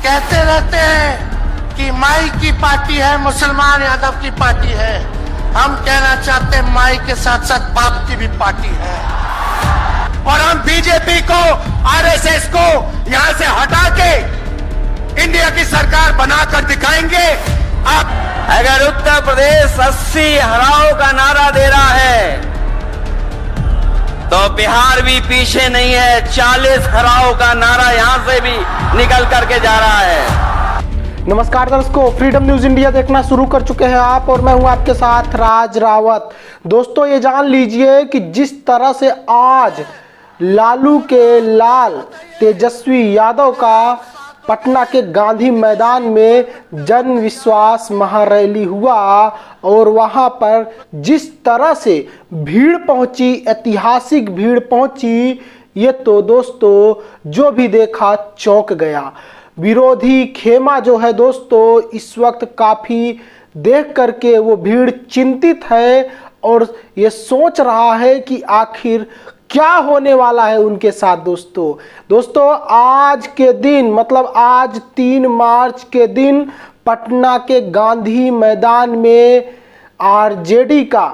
कहते रहते हैं कि माई की पार्टी है, मुसलमान यादव की पार्टी है। हम कहना चाहते हैं माई के साथ साथ बाप की भी पार्टी है। और हम बीजेपी को, आरएसएस को यहां से हटा के इंडिया की सरकार बनाकर दिखाएंगे। आप अगर उत्तर प्रदेश 80 हराओ का नारा दे रहा है तो बिहार भी पीछे नहीं है। 40 हराओ का नारा यहां से भी निकल करके जा रहा है। नमस्कार दर्शकों, फ्रीडम न्यूज इंडिया देखना शुरू कर चुके हैं आप और मैं हूं आपके साथ राज रावत। दोस्तों, ये जान लीजिए कि जिस तरह से आज लालू के लाल तेजस्वी यादव का पटना के गांधी मैदान में जन विश्वास महारैली हुआ और वहां पर जिस तरह से भीड़ पहुंची, ऐतिहासिक भीड़ पहुंची, ये तो दोस्तों जो भी देखा चौंक गया। विरोधी खेमा जो है दोस्तों इस वक्त काफ़ी देख करके वो भीड़ चिंतित है और ये सोच रहा है कि आखिर क्या होने वाला है उनके साथ। दोस्तों आज के दिन, मतलब आज 3 मार्च के दिन पटना के गांधी मैदान में आरजेडी का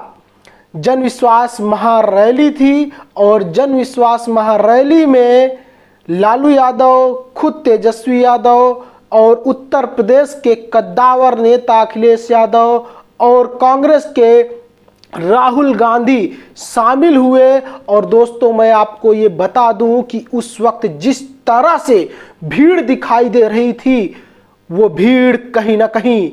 जन विश्वास महारैली थी और जन विश्वास महारैली में लालू यादव, खुद तेजस्वी यादव और उत्तर प्रदेश के कद्दावर नेता अखिलेश यादव और कांग्रेस के राहुल गांधी शामिल हुए। और दोस्तों मैं आपको ये बता दूं कि उस वक्त जिस तरह से भीड़ दिखाई दे रही थी, वो भीड़ कहीं ना कहीं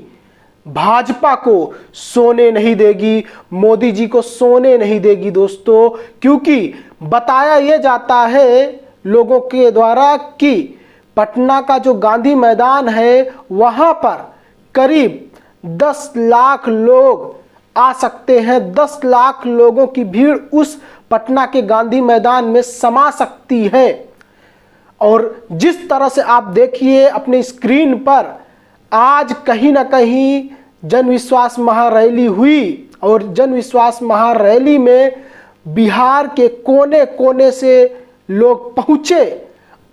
भाजपा को सोने नहीं देगी, मोदी जी को सोने नहीं देगी दोस्तों। क्योंकि बताया ये जाता है लोगों के द्वारा कि पटना का जो गांधी मैदान है वहां पर करीब 10 लाख लोग आ सकते हैं। 10 लाख लोगों की भीड़ उस पटना के गांधी मैदान में समा सकती है। और जिस तरह से आप देखिए अपने स्क्रीन पर, आज कहीं ना कहीं जन विश्वास महारैली हुई और जन विश्वास महारैली में बिहार के कोने कोने से लोग पहुंचे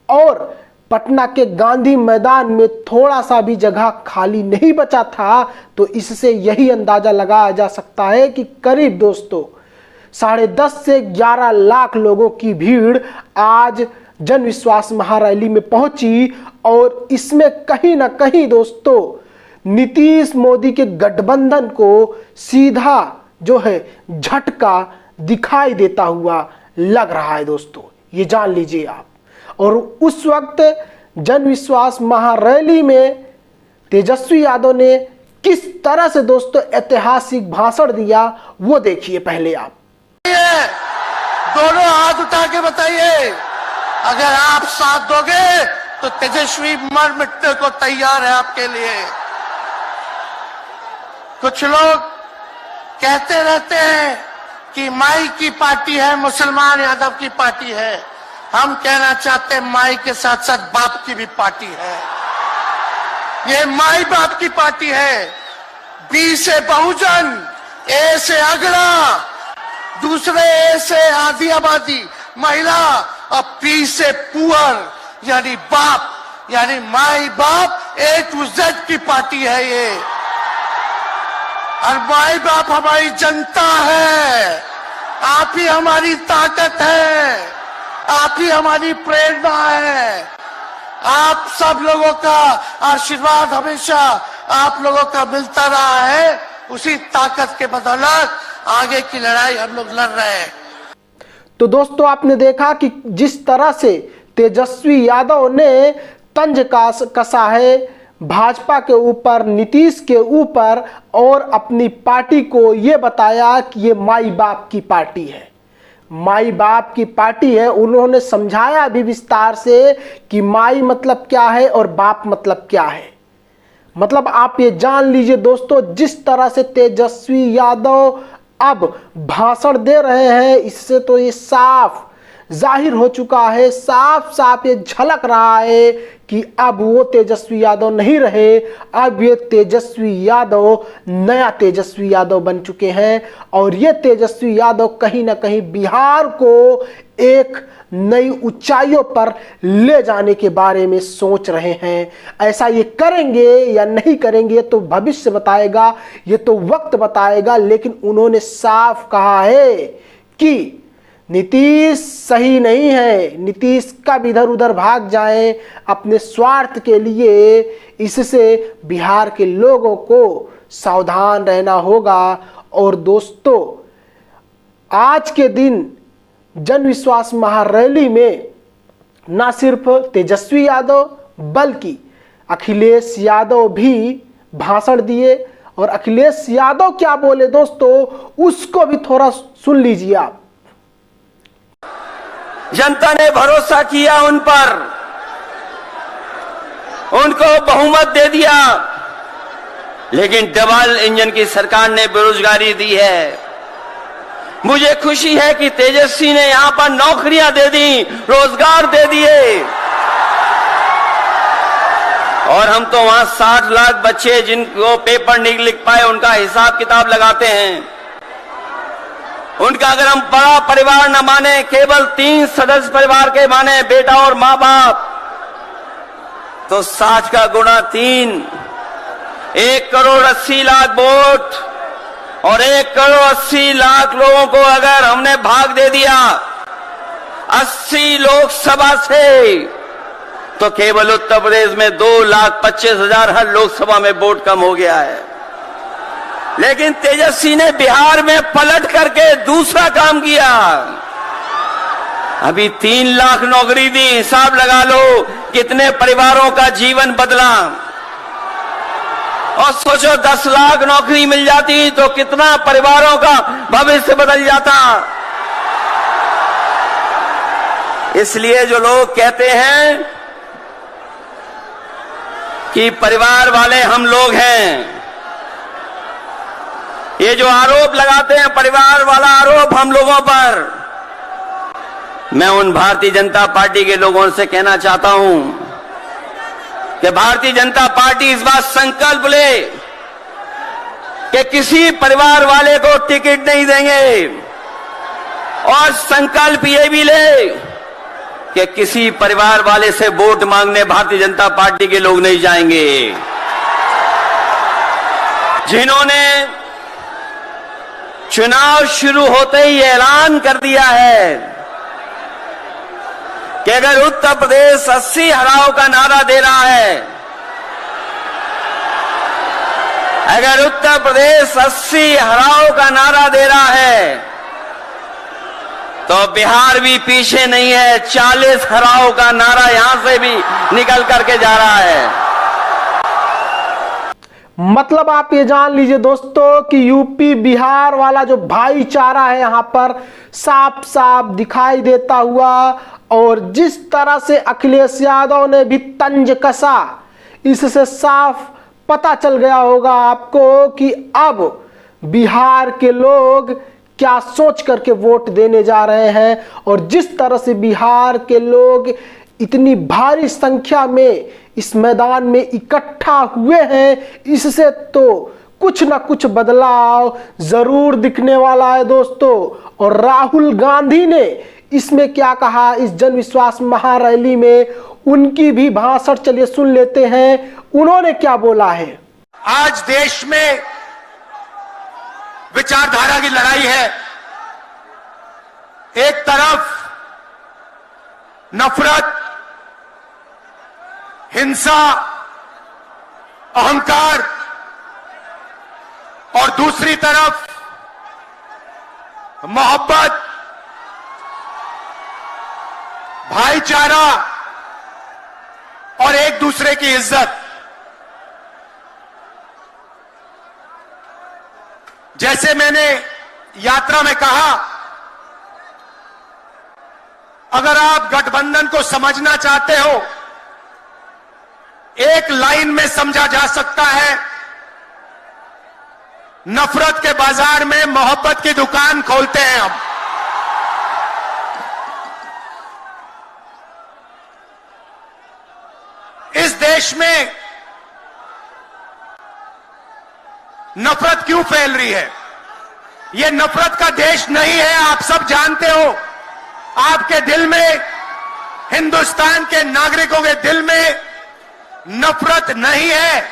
और पटना के गांधी मैदान में थोड़ा सा भी जगह खाली नहीं बचा था। तो इससे यही अंदाजा लगाया जा सकता है कि करीब दोस्तों 10.5 से 11 लाख लोगों की भीड़ आज जन विश्वास महारैली में पहुंची। और इसमें कहीं ना कहीं दोस्तों नीतीश मोदी के गठबंधन को सीधा जो है झटका दिखाई देता हुआ लग रहा है दोस्तों, ये जान लीजिए आप। और उस वक्त जन विश्वास महारैली में तेजस्वी यादव ने किस तरह से दोस्तों ऐतिहासिक भाषण दिया वो देखिए पहले आप। दोनों हाथ उठा के बताइए, अगर आप साथ दोगे तो तेजस्वी मर मिटने को तैयार है आपके लिए। कुछ लोग कहते रहते हैं कि माई की पार्टी है, मुसलमान यादव की पार्टी है। हम कहना चाहते हैं माई के साथ साथ बाप की भी पार्टी है। ये माई बाप की पार्टी है। बी से बहुजन, ए से अगड़ा, दूसरे ए से आधी आबादी महिला और पी से पुअर यानी बाप, यानी माई बाप A to Z की पार्टी है ये। और माई बाप हमारी जनता है। आप ही हमारी ताकत है, आप ही हमारी प्रेरणा है। आप सब लोगों का आशीर्वाद हमेशा आप लोगों का मिलता रहा है। उसी ताकत के बदौलत आगे की लड़ाई हम लोग लड़ रहे हैं। तो दोस्तों आपने देखा कि जिस तरह से तेजस्वी यादव ने तंज कसा है भाजपा के ऊपर, नीतीश के ऊपर, और अपनी पार्टी को ये बताया कि ये माई बाप की पार्टी है, माई बाप की पार्टी है। उन्होंने समझाया भी विस्तार से कि माई मतलब क्या है और बाप मतलब क्या है। मतलब आप ये जान लीजिए दोस्तों, जिस तरह से तेजस्वी यादव अब भाषण दे रहे हैं, इससे तो ये साफ जाहिर हो चुका है, साफ साफ ये झलक रहा है कि अब वो तेजस्वी यादव नहीं रहे, अब ये तेजस्वी यादव नया तेजस्वी यादव बन चुके हैं और ये तेजस्वी यादव कहीं ना कहीं बिहार को एक नई ऊंचाइयों पर ले जाने के बारे में सोच रहे हैं। ऐसा ये करेंगे या नहीं करेंगे तो भविष्य बताएगा, ये तो वक्त बताएगा, लेकिन उन्होंने साफ कहा है कि नीतीश सही नहीं है, नीतीश कब इधर उधर भाग जाए अपने स्वार्थ के लिए, इससे बिहार के लोगों को सावधान रहना होगा। और दोस्तों, आज के दिन जन विश्वास महारैली में ना सिर्फ तेजस्वी यादव बल्कि अखिलेश यादव भी भाषण दिए और अखिलेश यादव क्या बोले दोस्तों, उसको भी थोड़ा सुन लीजिए आप। जनता ने भरोसा किया उन पर, उनको बहुमत दे दिया, लेकिन डबल इंजन की सरकार ने बेरोजगारी दी है। मुझे खुशी है कि तेजस्वी ने यहां पर नौकरियां दे दी, रोजगार दे दिए, और हम तो वहां 60 लाख बच्चे जिनको पेपर नहीं लिख पाए उनका हिसाब किताब लगाते हैं। उनका अगर हम बड़ा परिवार न माने, केवल 3 सदस्य परिवार के माने, बेटा और मां बाप, तो 60 का गुणा 3, 1 करोड़ 80 लाख वोट और 1 करोड़ 80 लाख लोगों को अगर हमने भाग दे दिया 80 लोकसभा से, तो केवल उत्तर प्रदेश में 2,25,000 हर लोकसभा में वोट कम हो गया है। लेकिन तेजस्वी ने बिहार में पलट करके दूसरा काम किया। अभी 3 लाख नौकरी दी, हिसाब लगा लो कितने परिवारों का जीवन बदला। और सोचो 10 लाख नौकरी मिल जाती तो कितना परिवारों का भविष्य बदल जाता। इसलिए जो लोग कहते हैं कि परिवार वाले हम लोग हैं, ये जो आरोप लगाते हैं परिवार वाला आरोप हम लोगों पर, मैं उन भारतीय जनता पार्टी के लोगों से कहना चाहता हूं कि भारतीय जनता पार्टी इस बात संकल्प ले कि किसी परिवार वाले को टिकट नहीं देंगे, और संकल्प ये भी ले कि किसी परिवार वाले से वोट मांगने भारतीय जनता पार्टी के लोग नहीं जाएंगे। जिन्होंने चुनाव शुरू होते ही ऐलान कर दिया है कि अगर उत्तर प्रदेश 80 हराओ का नारा दे रहा है, अगर उत्तर प्रदेश 80 हराओ का नारा दे रहा है, तो बिहार भी पीछे नहीं है, 40 हराओ का नारा यहां से भी निकल करके जा रहा है। मतलब आप ये जान लीजिए दोस्तों कि यूपी बिहार वाला जो भाईचारा है यहां पर साफ साफ दिखाई देता हुआ, और जिस तरह से अखिलेश यादव ने भी तंज कसा, इससे साफ पता चल गया होगा आपको कि अब बिहार के लोग क्या सोच करके वोट देने जा रहे हैं। और जिस तरह से बिहार के लोग इतनी भारी संख्या में इस मैदान में इकट्ठा हुए हैं, इससे तो कुछ ना कुछ बदलाव जरूर दिखने वाला है दोस्तों। और राहुल गांधी ने इसमें क्या कहा इस जन विश्वास महारैली में, उनकी भी भाषण चलिए सुन लेते हैं, उन्होंने क्या बोला है। आज देश में विचारधारा की लड़ाई है। एक तरफ नफरत, हिंसा, अहंकार, और दूसरी तरफ मोहब्बत, भाईचारा और एक दूसरे की इज्जत। जैसे मैंने यात्रा में कहा, अगर आप गठबंधन को समझना चाहते हो, एक लाइन में समझा जा सकता है, नफरत के बाजार में मोहब्बत की दुकान खोलते हैं हम। देश में नफरत क्यों फैल रही है? यह नफरत का देश नहीं है, आप सब जानते हो। आपके दिल में, हिंदुस्तान के नागरिकों के दिल में नफरत नहीं है,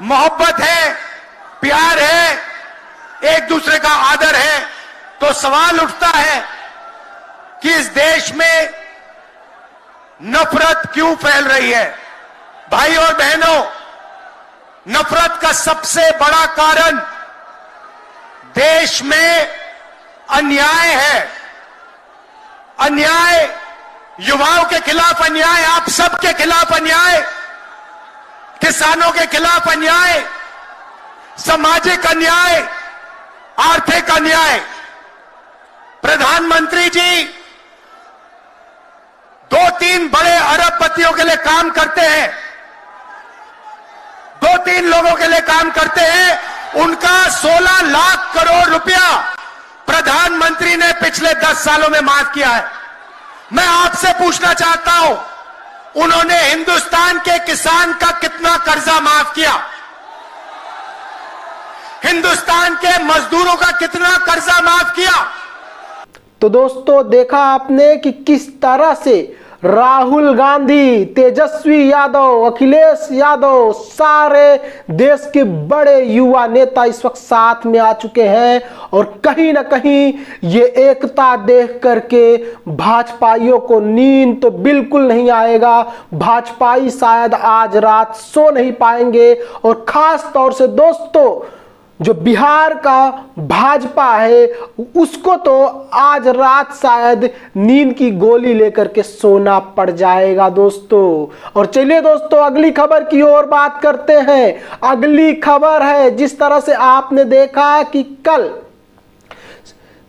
मोहब्बत है, प्यार है, एक दूसरे का आदर है। तो सवाल उठता है कि इस देश में नफरत क्यों फैल रही है? भाई और बहनों, नफरत का सबसे बड़ा कारण देश में अन्याय है। अन्याय, युवाओं के खिलाफ अन्याय, आप सबके खिलाफ अन्याय, किसानों के खिलाफ अन्याय, सामाजिक अन्याय, आर्थिक अन्याय। प्रधानमंत्री जी 2-3 बड़े अरबपतियों के लिए काम करते हैं, 2-3 लोगों के लिए काम करते हैं। उनका 16 लाख करोड़ रुपया प्रधानमंत्री ने पिछले 10 सालों में माफ किया है। मैं आपसे पूछना चाहता हूं, उन्होंने हिंदुस्तान के किसान का कितना कर्जा माफ किया? हिंदुस्तान के मजदूरों का कितना कर्जा माफ किया? तो दोस्तों, देखा आपने कि किस तरह से राहुल गांधी, तेजस्वी यादव, अखिलेश यादव, सारे देश के बड़े युवा नेता इस वक्त साथ में आ चुके हैं। और कहीं ना कहीं ये एकता देख करके भाजपाइयों को नींद तो बिल्कुल नहीं आएगा। भाजपाई शायद आज रात सो नहीं पाएंगे। और खास तौर से दोस्तों, जो बिहार का भाजपा है उसको तो आज रात शायद नींद की गोली लेकर के सोना पड़ जाएगा दोस्तों। और चलिए दोस्तों, अगली खबर की ओर बात करते हैं। अगली खबर है, जिस तरह से आपने देखा कि कल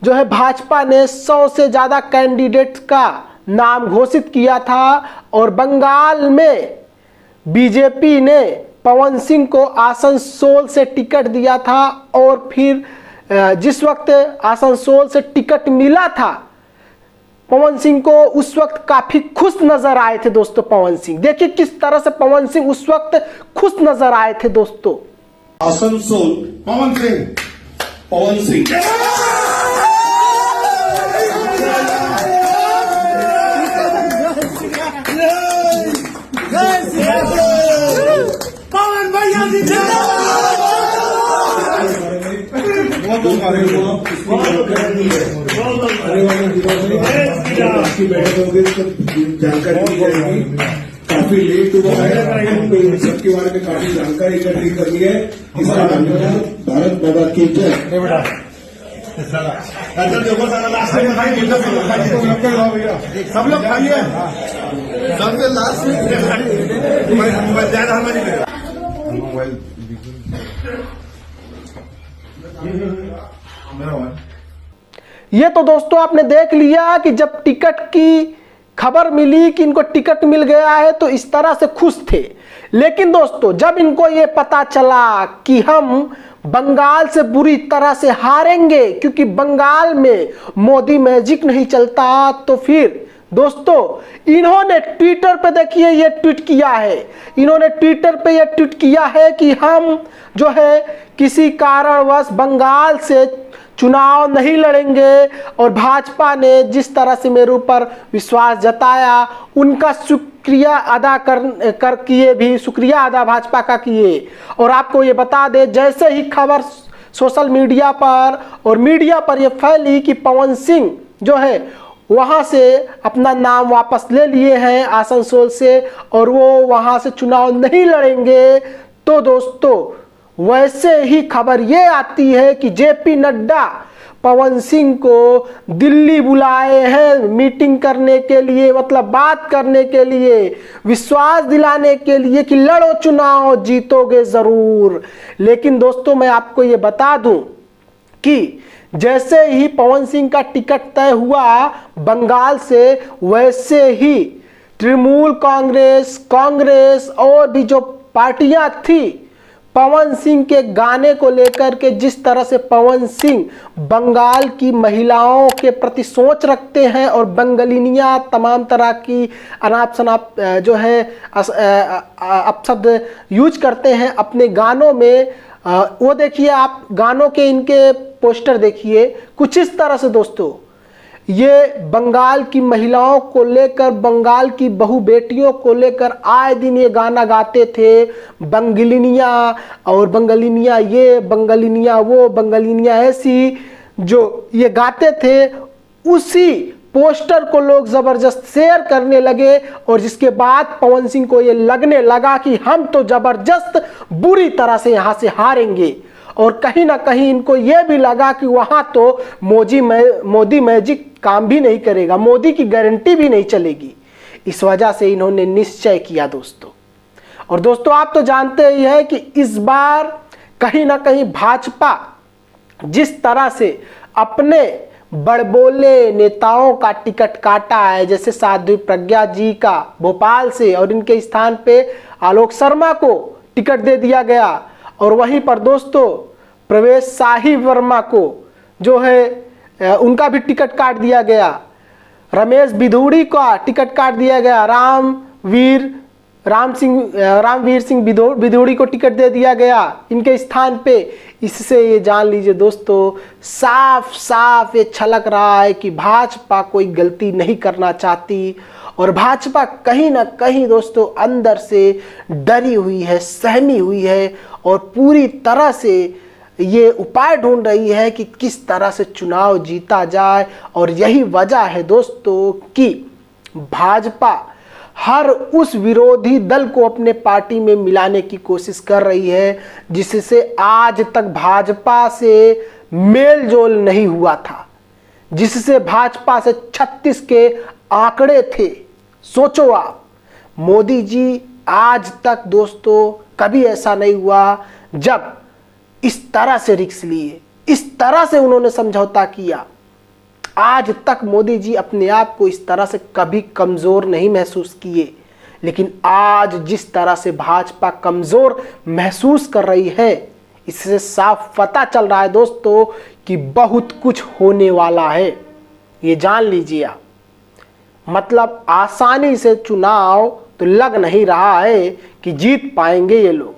जो है भाजपा ने 100 से ज्यादा कैंडिडेट का नाम घोषित किया था। और बंगाल में बीजेपी ने पवन सिंह को आसनसोल से टिकट दिया था। और फिर जिस वक्त आसनसोल से टिकट मिला था पवन सिंह को, उस वक्त काफी खुश नजर आए थे दोस्तों पवन सिंह। देखिए किस तरह से पवन सिंह उस वक्त खुश नजर आए थे दोस्तों। आसनसोल पवन सिंह की बैठक होगी, जानकारी दी जाएगी। काफी लेट हुआ है, सबके बारे में काफी जानकारी इकट्ठी करनी है। इसका भारत बाबा की जय। सब लोग खाइए, सबसे लास्ट में ज्यादा हमारी ये तो दोस्तों आपने देख लिया कि जब टिकट की खबर मिली कि इनको टिकट मिल गया है तो इस तरह से खुश थे। लेकिन दोस्तों, जब इनको ये पता चला कि हम बंगाल से बुरी तरह से हारेंगे क्योंकि बंगाल में मोदी मैजिक नहीं चलता, तो फिर दोस्तों इन्होंने ट्विटर पे देखिए ये ट्वीट किया है। इन्होंने ट्विटर पे ये ट्वीट किया है कि हम जो है किसी कारणवश बंगाल से चुनाव नहीं लड़ेंगे। और भाजपा ने जिस तरह से मेरे ऊपर विश्वास जताया, उनका शुक्रिया अदा कर किए भी, शुक्रिया अदा भाजपा का किए। और आपको ये बता दे, जैसे ही खबर सोशल मीडिया पर और मीडिया पर ये फैली कि पवन सिंह जो है वहां से अपना नाम वापस ले लिए हैं आसनसोल से और वो वहां से चुनाव नहीं लड़ेंगे, तो दोस्तों वैसे ही खबर ये आती है कि जेपी नड्डा पवन सिंह को दिल्ली बुलाए हैं मीटिंग करने के लिए, मतलब बात करने के लिए, विश्वास दिलाने के लिए कि लड़ो चुनाव, जीतोगे जरूर। लेकिन दोस्तों मैं आपको ये बता दूं कि जैसे ही पवन सिंह का टिकट तय हुआ बंगाल से, वैसे ही तृणमूल कांग्रेस और भी जो पार्टियां थी पवन सिंह के गाने को लेकर के जिस तरह से पवन सिंह बंगाल की महिलाओं के प्रति सोच रखते हैं और बंगालिनियाँ तमाम तरह की अनाप शनाप जो है अपशब्द यूज करते हैं अपने गानों में, वो देखिए आप गानों के इनके पोस्टर देखिए कुछ इस तरह से दोस्तों। ये बंगाल की महिलाओं को लेकर, बंगाल की बहू बेटियों को लेकर आए दिन ये गाना गाते थे। बंगालिनिया और बंगालिनिया ये, बंगालिनिया वो, बंगालिनिया ऐसी, जो ये गाते थे उसी पोस्टर को लोग जबरदस्त शेयर करने लगे और जिसके बाद पवन सिंह को ये लगने लगा कि हम तो जबरदस्त बुरी तरह से यहाँ से हारेंगे। और कहीं ना कहीं इनको ये भी लगा कि वहाँ तो मोदी मैजिक काम भी नहीं करेगा, मोदी की गारंटी भी नहीं चलेगी। इस वजह से इन्होंने निश्चय किया दोस्तों। और दोस्तों आप तो जानते ही हैं कि इस बार कहीं ना कहीं भाजपा जिस तरह से अपने बड़बोले नेताओं का टिकट काटा है, जैसे साध्वी प्रज्ञा जी का भोपाल से और इनके स्थान पे आलोक शर्मा को टिकट दे दिया गया, और वहीं पर दोस्तों प्रवेश शाही वर्मा को जो है उनका भी टिकट काट दिया गया, रमेश बिधूड़ी का टिकट काट दिया गया, रामवीर सिंह बिधूड़ी को टिकट दे दिया गया इनके स्थान पे। इससे ये जान लीजिए दोस्तों साफ साफ ये छलक रहा है कि भाजपा कोई गलती नहीं करना चाहती और भाजपा कहीं ना कहीं दोस्तों अंदर से डरी हुई है, सहमी हुई है और पूरी तरह से ये उपाय ढूंढ रही है कि किस तरह से चुनाव जीता जाए। और यही वजह है दोस्तों कि भाजपा हर उस विरोधी दल को अपने पार्टी में मिलाने की कोशिश कर रही है जिससे आज तक भाजपा से मेल जोल नहीं हुआ था, जिससे भाजपा से 36 के आंकड़े थे। सोचो आप, मोदी जी आज तक दोस्तों कभी ऐसा नहीं हुआ जब इस तरह से रिस्क लिए, इस तरह से उन्होंने समझौता किया। आज तक मोदी जी अपने आप को इस तरह से कभी कमजोर नहीं महसूस किए, लेकिन आज जिस तरह से भाजपा कमजोर महसूस कर रही है इससे साफ पता चल रहा है दोस्तों कि बहुत कुछ होने वाला है। ये जान लीजिए आप, मतलब आसानी से चुनाव तो लग नहीं रहा है कि जीत पाएंगे ये लोग,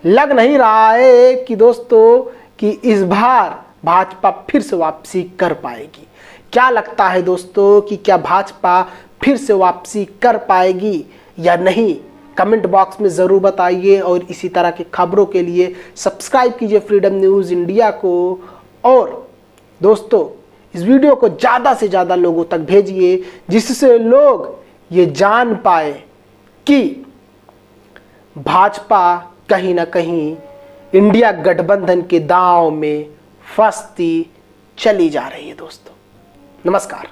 लग नहीं रहा है कि दोस्तों कि इस बार भाजपा फिर से वापसी कर पाएगी। क्या लगता है दोस्तों कि क्या भाजपा फिर से वापसी कर पाएगी या नहीं? कमेंट बॉक्स में ज़रूर बताइए और इसी तरह की खबरों के लिए सब्सक्राइब कीजिए फ्रीडम न्यूज़ इंडिया को। और दोस्तों इस वीडियो को ज़्यादा से ज़्यादा लोगों तक भेजिए जिससे लोग ये जान पाए कि भाजपा कहीं ना कहीं इंडिया गठबंधन के दांव में फंसती चली जा रही है। दोस्तों नमस्कार।